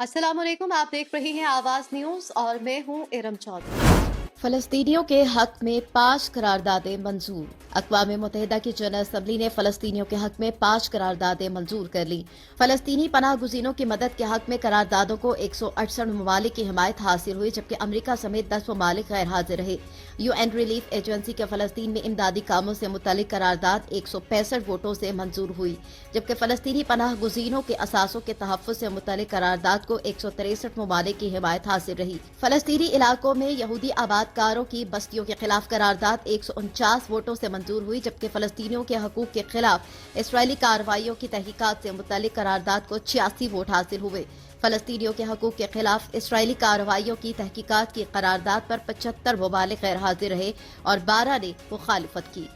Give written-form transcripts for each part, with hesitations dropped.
अस्सलाम वालेकुम। आप देख रही हैं आवाज न्यूज और मैं हूं इरम चौधरी। फलस्तीनियों के हक में 5 करारदादें मंजूर। अक़वाम मुत्तहिदा की जनरल असम्बली ने फलस्तीनियों के हक में 5 करारदादें मंजूर कर ली। फलस्तीनी पनाह गुज़ीनों की मदद के हक में करारदादों को 168 ममालिक की हिमायत हासिल हुई, जबकि अमरीका समेत 10 ममालिक गैर हाजिर रहे। UN रिलीफ एजेंसी के फलस्तीन में इमदादी कामों से मुतल्लिक करारदाद 165 वोटों से मंजूर हुई, जबकि फलस्तीनी पनाह गुज़ीनों के असासों के तहफ़्फ़ुज़ से मुतल्लिक करारदाद को 163 ममालिक की हिमायत हासिल रही। फलस्तीनी इलाकों में यहूदी आबादकारों की बस्तियों के खिलाफ करारदाद 149 वोटों से मंजूर हुई, जबकि फलस्तीनियों के हकूक के खिलाफ इसराइली कार्रवाइयों की तहकीकात से मुतल्लिक करारदाद को 86 वोट हासिल हुए। फलस्तीनियों के हकूक के खिलाफ इसराइली कार्रवाइयों की तहकीकात की करारदाद पर 75 ममालिक गैर हाजिर रहे और 12 ने मुखालिफत की।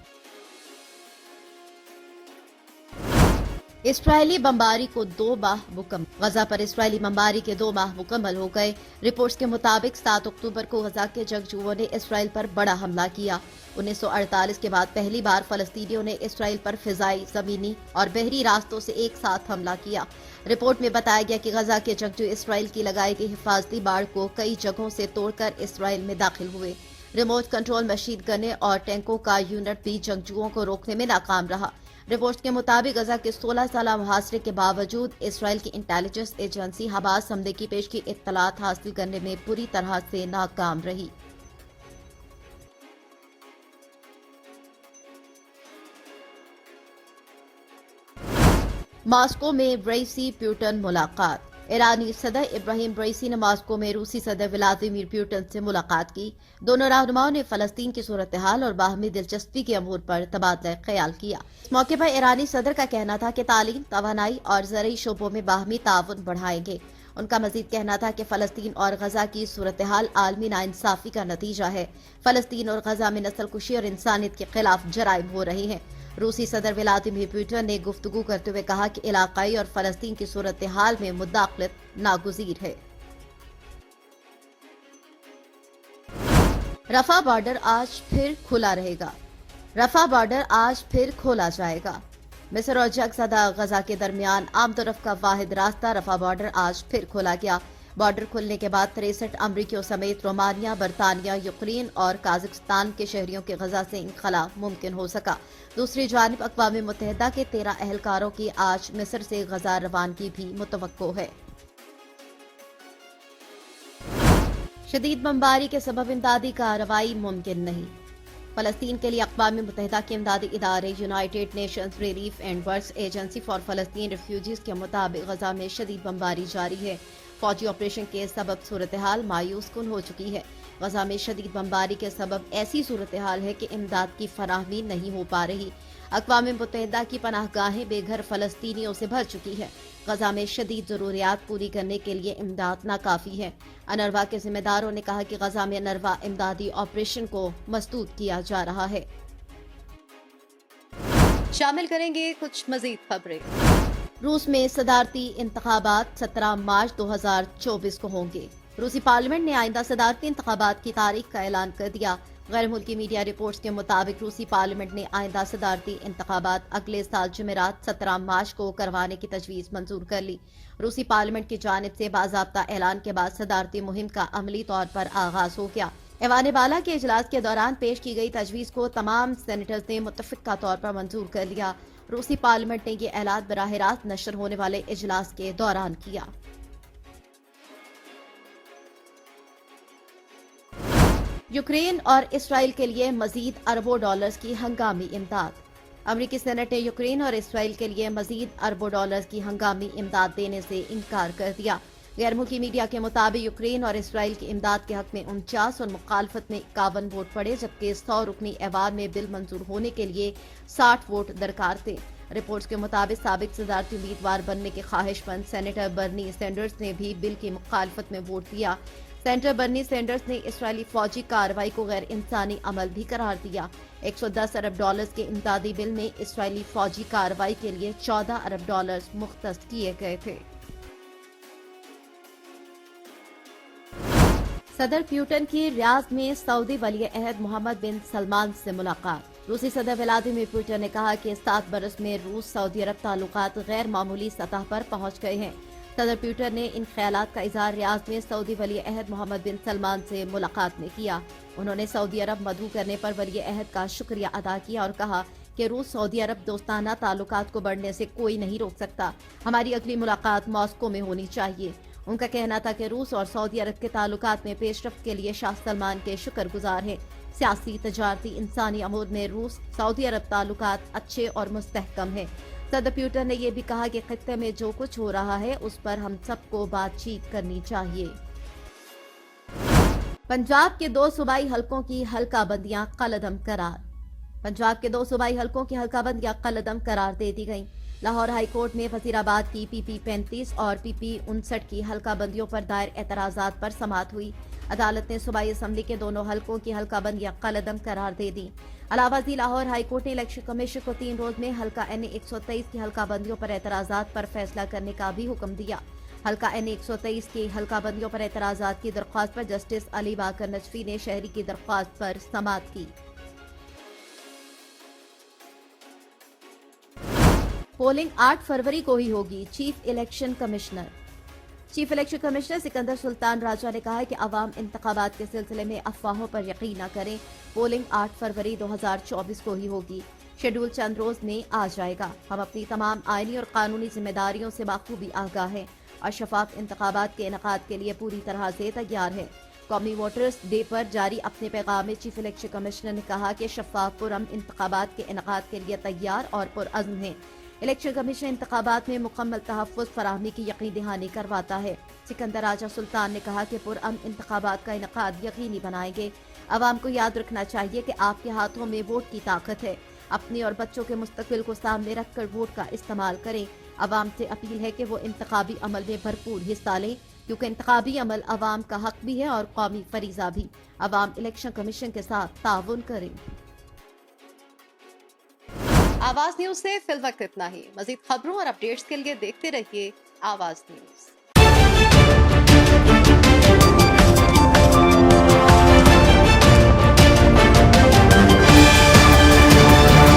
इसराइली बमबारी को 2 माह मुकम्मल। गजा पर इसराइली बमबारी के 2 माह मुकम्मल हो गए। रिपोर्ट्स के मुताबिक 7 अक्टूबर को गजा के जंगजुओं ने इसराइल पर बड़ा हमला किया। 1948 के बाद पहली बार फलस्तीनियों ने इसराइल पर फिजाई, जमीनी और बहरी रास्तों से एक साथ हमला किया। रिपोर्ट में बताया गया कि गजा के जंगजू इसराइल की लगाई गई हिफाजती बाड़ को कई जगहों से तोड़कर इसराइल में दाखिल हुए। रिमोट कंट्रोल मशीन गने और टैंकों का यूनिट भी जंगजुओं को रोकने में नाकाम रहा। रिपोर्ट्स के मुताबिक गजा के 16 साल मुहासरे के बावजूद इसराइल की इंटेलिजेंस एजेंसी हमास हमले की पेशगी इत्तलात हासिल करने में पूरी तरह से नाकाम रही। मॉस्को में रईसी प्यूटन मुलाकात। ईरानी सदर इब्राहिम रईसी ने मॉस्को में रूसी सदर व्लादिमीर पुतिन से मुलाकात की। दोनों रहनुमाओं ने फलस्तीन की सूरत हाल और बाहमी दिलचस्पी के अमूर पर तबादला ख्याल किया। इस मौके पर ईरानी सदर का कहना था कि तालीम, तवानाई और ज़रई शोबों में बाहमी ताउन बढ़ाएंगे। उनका मजीद कहना था कि फलस्तीन और गजा की सूरत हाल आलमी नाइंसाफी का नतीजा है। फलस्तीन और गजा में नस्ल कुशी और इंसानियत के खिलाफ जराइम हो रहे हैं। रूसी सदर व्लादिमीर पुतिन ने गुफ्तगू करते हुए कहा कि इलाकाई और फलस्तीन की सूरत हाल में मुदाखलत नागुज़ीर है। रफा बॉर्डर आज फिर खुला रहेगा। रफा बॉर्डर आज फिर खोला जाएगा। मिस्र और जगज़दा गजा के दरमियान आमतरफ का वाहिद रास्ता रफा बॉर्डर आज फिर खोला गया। बॉर्डर खुलने के बाद 63 अमरीकियों समेत रोमानिया, बरतानिया, यूक्रेन और काजाकिस्तान के शहरियों के गजा से इनखला मुमकिन हो सका। दूसरी जानिब अक़वाम मुत्तहिदा के 13 अहलकारों की आज मिस्र से गजा रवानगी भी मुतवक्को है। शदीद बमबारी के सबब इमदादी कार्रवाई मुमकिन नहीं। फलस्तीन के लिए अक़वाम मुत्तहिदा के इमदादी इदारे United Nations Relief and Works Agency for फलस्तीन रिफ्यूजीज के मुताबिक गजा में शदीद बमबारी जारी है। फौजी ऑपरेशन के सबब सूरत हाल मायूस कुन हो चुकी है। गजा में शदीद बमबारी के सबब ऐसी सूरत हाल है कि इमदाद की फराहमी नहीं हो पा रही। अक़वाम मुत्तहिदा की पनाहगाहें बेघर फलस्तीनियों से भर चुकी है। गजा में शदीद ज़रूरियात पूरी करने के लिए इमदाद नाकाफी है। अनरवा के जिम्मेदारों ने कहा कि गजा में अनरवा इमदादी ऑपरेशन को मसदूद किया जा रहा है। शामिल करेंगे कुछ मजीद खबरें। रूस में सदारती इंतखाबात 17 मार्च 2024 को होंगे। रूसी पार्लियामेंट ने आइंदा सदारती इंतखाबात की तारीख का ऐलान कर दिया। गैर मुल्की मीडिया रिपोर्ट्स के मुताबिक रूसी पार्लियामेंट ने आइंदा सदारती इंतखाबात अगले साल जुमेरात 17 मार्च को करवाने की तजवीज़ मंजूर कर ली। रूसी पार्लियामेंट की जानिब से बाज़ाब्ता ऐलान के बाद सदारती मुहिम का अमली तौर पर आगाज हो गया। ऐवान बाला के इजलास के दौरान पेश की गई तजवीज़ को तमाम सेनेटर्स ने मुत्तफ़िक़ा तौर पर मंजूर कर लिया। रूसी पार्लियामेंट ने ये ऐलान बराह रास्त नशर होने वाले इजलास के दौरान किया। यूक्रेन और इसराइल के लिए मजीद अरबों डॉलर्स की हंगामी इमदाद। अमरीकी सेनेट ने यूक्रेन और इसराइल के लिए मजीद अरबों डॉलर्स की हंगामी इमदाद देने से इनकार कर दिया। गैर मुल्की मीडिया के मुताबिक यूक्रेन और इसराइल की इमदाद के हक में 49 और मुखालफत में 51 वोट पड़े, जबकि 100 रुकनी ऐवान में बिल मंजूर होने के लिए 60 वोट दरकार थे। रिपोर्ट्स के मुताबिक साबिक सदारती उम्मीदवार बनने के ख्वाहिशमंद सेनेटर बर्नी सैंडर्स ने भी बिल की मुखालफत में वोट दिया। सेनेटर बर्नी सैंडर्स ने इसराइली फौजी कार्रवाई को गैर इंसानी अमल भी करार दिया। 110 अरब डॉलर्स के इमदादी बिल में इसराइली फौजी कार्रवाई के लिए 14 अरब डॉलर्स मुख्तस किए गए थे। सदर पुतिन की रियाद में सऊदी वली अहद मोहम्मद बिन सलमान से मुलाकात। रूसी सदर व्लादिमीर पुतिन ने कहा कि 7 बरस में रूस सऊदी अरब ताल्लुकात गैर मामूली सतह पर पहुंच गए हैं। صدر پیوٹر نے ان خیالات کا اظہار ریاض میں سعودی ولی عہد محمد بن سلمان سے ملاقات میں کیا۔ انہوں نے سعودی عرب مدعو کرنے پر ولی عہد کا شکریہ ادا کیا اور کہا کہ روس سعودی عرب دوستانہ تعلقات کو بڑھنے سے کوئی نہیں روک سکتا۔ ہماری اگلی ملاقات ماسکو میں ہونی چاہیے۔ ان کا کہنا تھا کہ روس اور سعودی عرب کے تعلقات میں پیش رفت کے لیے شاہ سلمان کے شکر گزار ہیں۔ سیاسی، تجارتی، انسانی امور میں روس سعودی عرب تعلقات اچھے اور مستحکم ہیں۔ صدر پیوٹر نے یہ بھی کہا کہ خطے میں جو کچھ ہو رہا ہے اس پر ہم سب کو بات چیت کرنی چاہیے۔ پنجاب کے 2 صوبائی حلقوں کی حلقہ بندیاں کالعدم قرار۔ پنجاب کے 2 صوبائی حلقوں کی حلقہ بندیاں کالعدم قرار دے دی گئیں۔ لاہور ہائی کورٹ میں وزیر آباد کی پی پی 35 اور پی پی 59 کی حلقہ بندیوں پر دائر اعتراضات پر سماعت ہوئی۔ عدالت نے صوبائی اسمبلی کے دونوں حلقوں کی حلقہ بندیاں کالعدم قرار دے دی۔ علاوہ ازیں لاہور ہائی کورٹ نے الیکشن کمیشن کو 3 روز میں حلقہ این 123 کی حلقہ بندیوں پر اعتراضات پر فیصلہ کرنے کا بھی حکم دیا۔ حلقہ این 123 کی حلقہ بندیوں پر اعتراضات کی درخواست پر جسٹس علی باقر نجفی نے شہری کی درخواست پر سماعت کی۔ پولنگ 8 فروری کو ہی ہوگی، chief election commissioner. Chief election commissioner Sikandar Sultan Raja نے کہا ہے کہ عوام انتخابات کے سلسلے میں افواہوں پر یقین نہ کریں۔ پولنگ 8 فروری 2024 کو ہی ہوگی۔ شیڈول چند روز میں آ جائے گا۔ ہم اپنی تمام آئینی اور قانونی ذمہ داریوں سے بخوبی آگاہ ہیں اور شفاف انتخابات کے انعقاد کے لیے پوری طرح سے تیار ہیں۔ قومی ووٹرز ڈے پر جاری اپنے پیغام میں چیف الیکشن کمشنر نے کہا کہ شفاف پرامن انتخابات کے انعقاد کے لیے تیار اور پرعزم ہیں۔ الیکشن کمیشن انتخابات میں مکمل تحفظ فراہمی کی یقین دہانی کرواتا ہے۔ سکندر راجہ سلطان نے کہا کہ پرامن انتخابات کا انعقاد یقینی بنائیں گے۔ عوام کو یاد رکھنا چاہیے کہ آپ کے ہاتھوں میں ووٹ کی طاقت ہے۔ اپنی اور بچوں کے مستقبل کو سامنے رکھ کر ووٹ کا استعمال کریں۔ عوام سے اپیل ہے کہ وہ انتخابی عمل میں بھرپور حصہ لیں، کیونکہ انتخابی عمل عوام کا حق بھی ہے اور قومی فریضہ بھی۔ عوام الیکشن کمیشن کے ساتھ تعاون کریں۔ آواز نیوز سے فی الوقت اتنا ہی۔ مزید خبروں اور اپڈیٹس کے لیے دیکھتے رہیے آواز نیوز۔